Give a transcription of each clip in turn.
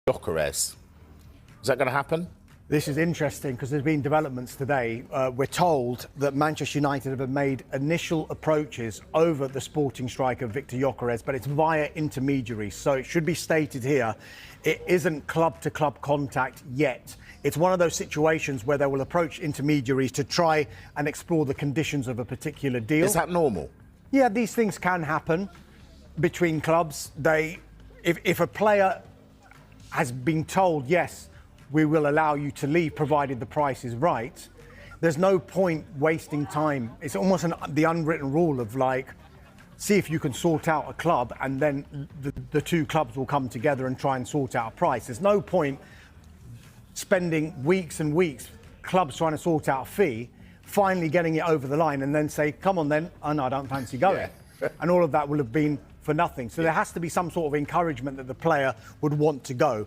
Gyokeres. Is that going to happen? This is interesting because there's been developments today. We're told that Manchester United have made initial approaches over the Sporting striker Viktor Gyokeres, but it's via intermediaries. So it should be stated here, it isn't club-to-club contact yet. It's one of those situations where they will approach intermediaries to try and explore the conditions of a particular deal. Is that normal? Yeah, these things can happen between clubs. If a player has been told, yes, we will allow you to leave provided the price is right, there's no point wasting time. It's almost the unwritten rule of see if you can sort out a club and then the two clubs will come together and try and sort out a price. There's no point spending weeks and weeks, clubs trying to sort out a fee, finally getting it over the line and then say, come on then, oh no, I don't fancy going. Yeah. And all of that will have been for nothing. So there has to be some sort of encouragement that the player would want to go.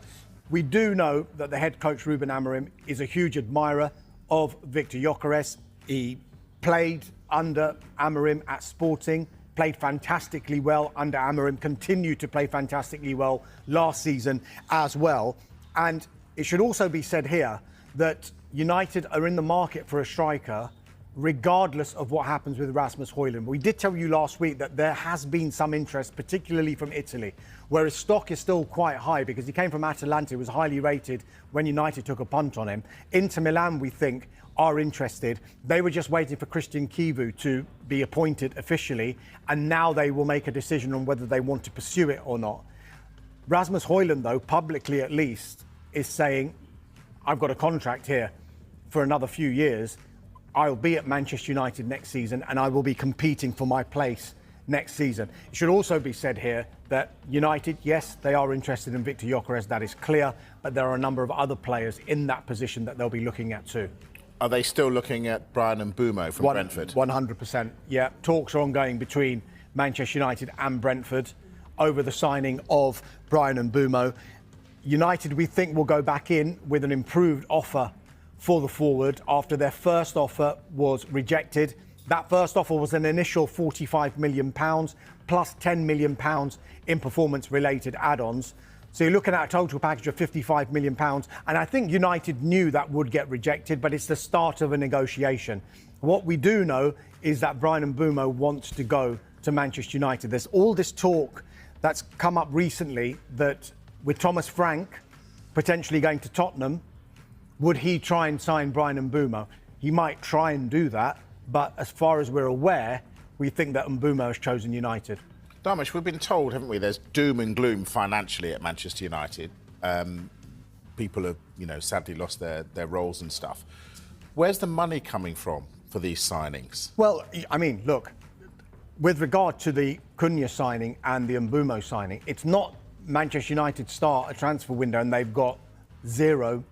We do know that the head coach, Ruben Amorim, is a huge admirer of Viktor Gyokeres. He played under Amorim at Sporting, played fantastically well under Amorim, continued to play fantastically well last season as well. And it should also be said here that United are in the market for a striker regardless of what happens with Rasmus Højlund. We did tell you last week that there has been some interest, particularly from Italy, where his stock is still quite high because he came from Atalanta, was highly rated when United took a punt on him. Inter Milan, we think, are interested. They were just waiting for Christian Kivu to be appointed officially, and now they will make a decision on whether they want to pursue it or not. Rasmus Højlund, though, publicly at least, is saying, I've got a contract here for another few years. I'll be at Manchester United next season and I will be competing for my place next season. It should also be said here that United, yes, they are interested in Viktor Gyokeres, that is clear, but there are a number of other players in that position that they'll be looking at too. Are they still looking at Bryan Mbeumo from Brentford? 100%, yeah. Talks are ongoing between Manchester United and Brentford over the signing of Bryan Mbeumo. United, we think, will go back in with an improved offer for the forward after their first offer was rejected. That first offer was an initial £45 million plus £10 million in performance-related add-ons. So you're looking at a total package of £55 million. And I think United knew that would get rejected, but it's the start of a negotiation. What we do know is that Bryan Mbeumo wants to go to Manchester United. There's all this talk that's come up recently that with Thomas Frank potentially going to Tottenham, would he try and sign Bryan Mbeumo? He might try and do that, but as far as we're aware, we think that Mbeumo has chosen United. Dharmesh, we've been told, haven't we, there's doom and gloom financially at Manchester United. People have, sadly lost their roles and stuff. Where's the money coming from for these signings? Well, I mean, look, with regard to the Cunha signing and the Mbeumo signing, it's not Manchester United start a transfer window and they've got £0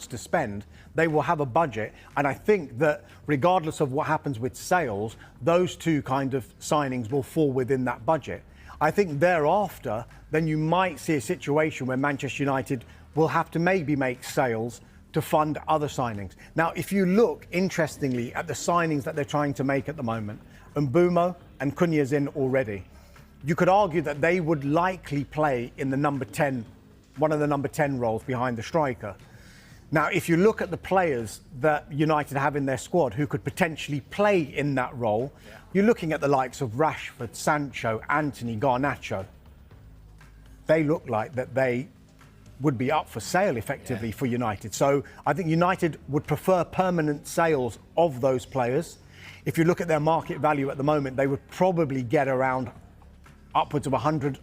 to spend. They will have a budget, and I think that regardless of what happens with sales, those two kind of signings will fall within that budget. I think thereafter, then you might see a situation where Manchester United will have to maybe make sales to fund other signings. Now, if you look, interestingly, at the signings that they're trying to make at the moment, Mbeumo and Cunha's in already. You could argue that they would likely play in the number 10, one of the number 10 roles behind the striker. Now, if you look at the players that United have in their squad who could potentially play in that role, you're looking at the likes of Rashford, Sancho, Antony, Garnacho. They look like that they would be up for sale effectively for United. So I think United would prefer permanent sales of those players. If you look at their market value at the moment, they would probably get around upwards of 100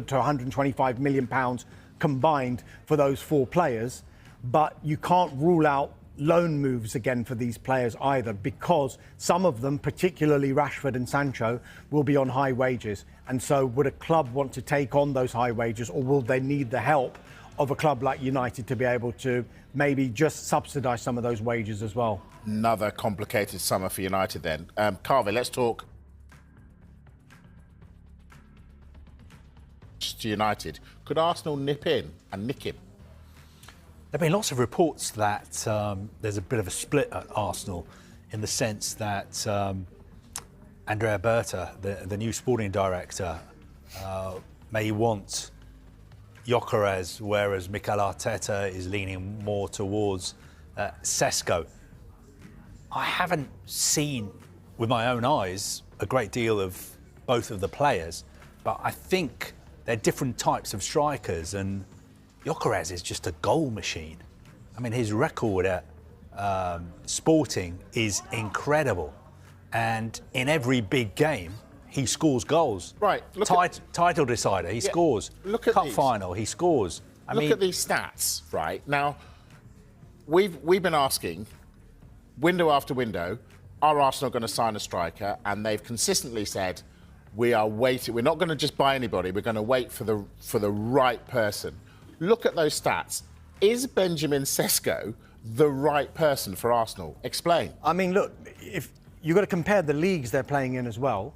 to 125 million pounds combined for those four players. But you can't rule out loan moves again for these players either, because some of them, particularly Rashford and Sancho, will be on high wages. And so would a club want to take on those high wages, or will they need the help of a club like United to be able to maybe just subsidise some of those wages as well? Another complicated summer for United then. Carvey, let's talk to United. Could Arsenal nip in and nick him? There have been lots of reports that there's a bit of a split at Arsenal in the sense that Andrea Berta, the new sporting director, may want Gyokeres, whereas Mikel Arteta is leaning more towards Sesko. I haven't seen with my own eyes a great deal of both of the players, but I think they're different types of strikers, and Gyokeres is just a goal machine. I mean, his record at Sporting is incredible, and in every big game, he scores goals. Right. Title decider, he scores. Look at Cup these. final, he scores. Look at these stats, right? Now, we've been asking, window after window, are Arsenal going to sign a striker? And they've consistently said, we are waiting. We're not going to just buy anybody. We're going to wait for the right person. Look at those stats. Is Benjamin Sesko the right person for Arsenal? Explain. I mean, look, if you've got to compare the leagues they're playing in as well.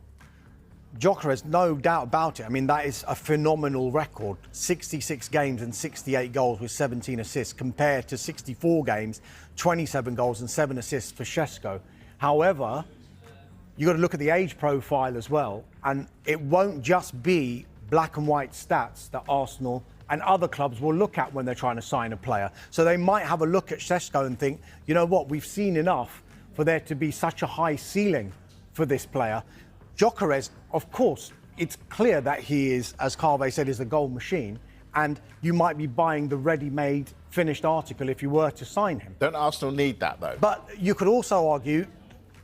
Gyokeres, no doubt about it. I mean, that is a phenomenal record. 66 games and 68 goals with 17 assists compared to 64 games, 27 goals and 7 assists for Sesko. However, you've got to look at the age profile as well. And it won't just be black and white stats that Arsenal and other clubs will look at when they're trying to sign a player. So they might have a look at Sesko and think, you know what, we've seen enough for there to be such a high ceiling for this player. Gyokeres, of course, it's clear that he is, as Carve said, is a goal machine, and you might be buying the ready-made, finished article if you were to sign him. Don't Arsenal need that, though? But you could also argue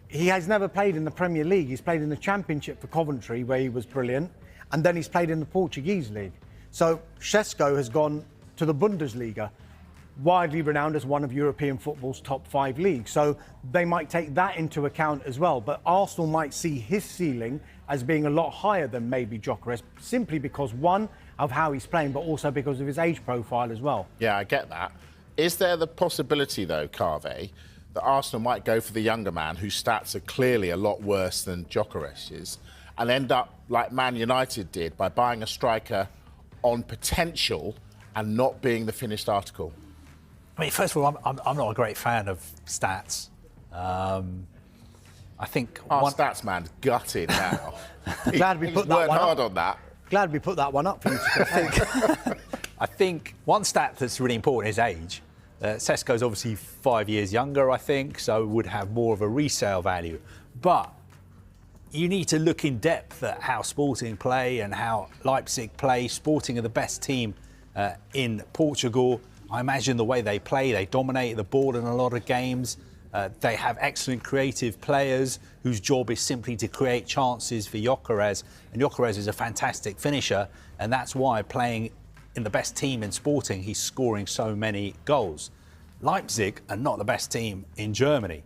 he has never played in the Premier League. He's played in the Championship for Coventry, where he was brilliant, and then he's played in the Portuguese league. So Sesko has gone to the Bundesliga, widely renowned as one of European football's top 5 leagues. So they might take that into account as well. But Arsenal might see his ceiling as being a lot higher than maybe Gyokeres, simply because, one, of how he's playing, but also because of his age profile as well. Yeah, I get that. Is there the possibility, though, Carve, that Arsenal might go for the younger man whose stats are clearly a lot worse than Gyokeres's and end up like Man United did by buying a striker on potential and not being the finished article? I mean, first of all, I'm not a great fan of stats. I think Our stats man's gutted now. Glad we put that worked one hard up. on that. Glad we put that one up for you to I think one stat that's really important is age. Sesko's obviously 5 years younger, I think, so would have more of a resale value. But you need to look in depth at how Sporting play and how Leipzig play. Sporting are the best team in Portugal. I imagine the way they play, they dominate the ball in a lot of games. They have excellent creative players whose job is simply to create chances for Gyokeres. And Gyokeres is a fantastic finisher, and that's why playing in the best team in Sporting, he's scoring so many goals. Leipzig are not the best team in Germany,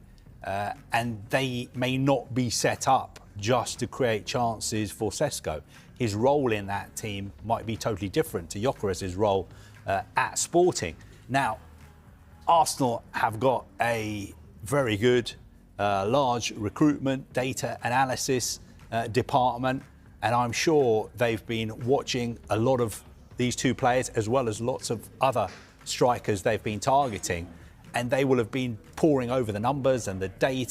and they may not be set up just to create chances for Sesko. His role in that team might be totally different to Gyokeres' role at Sporting. Now, Arsenal have got a very good, large recruitment, data analysis department, and I'm sure they've been watching a lot of these two players as well as lots of other strikers they've been targeting, and they will have been poring over the numbers and the data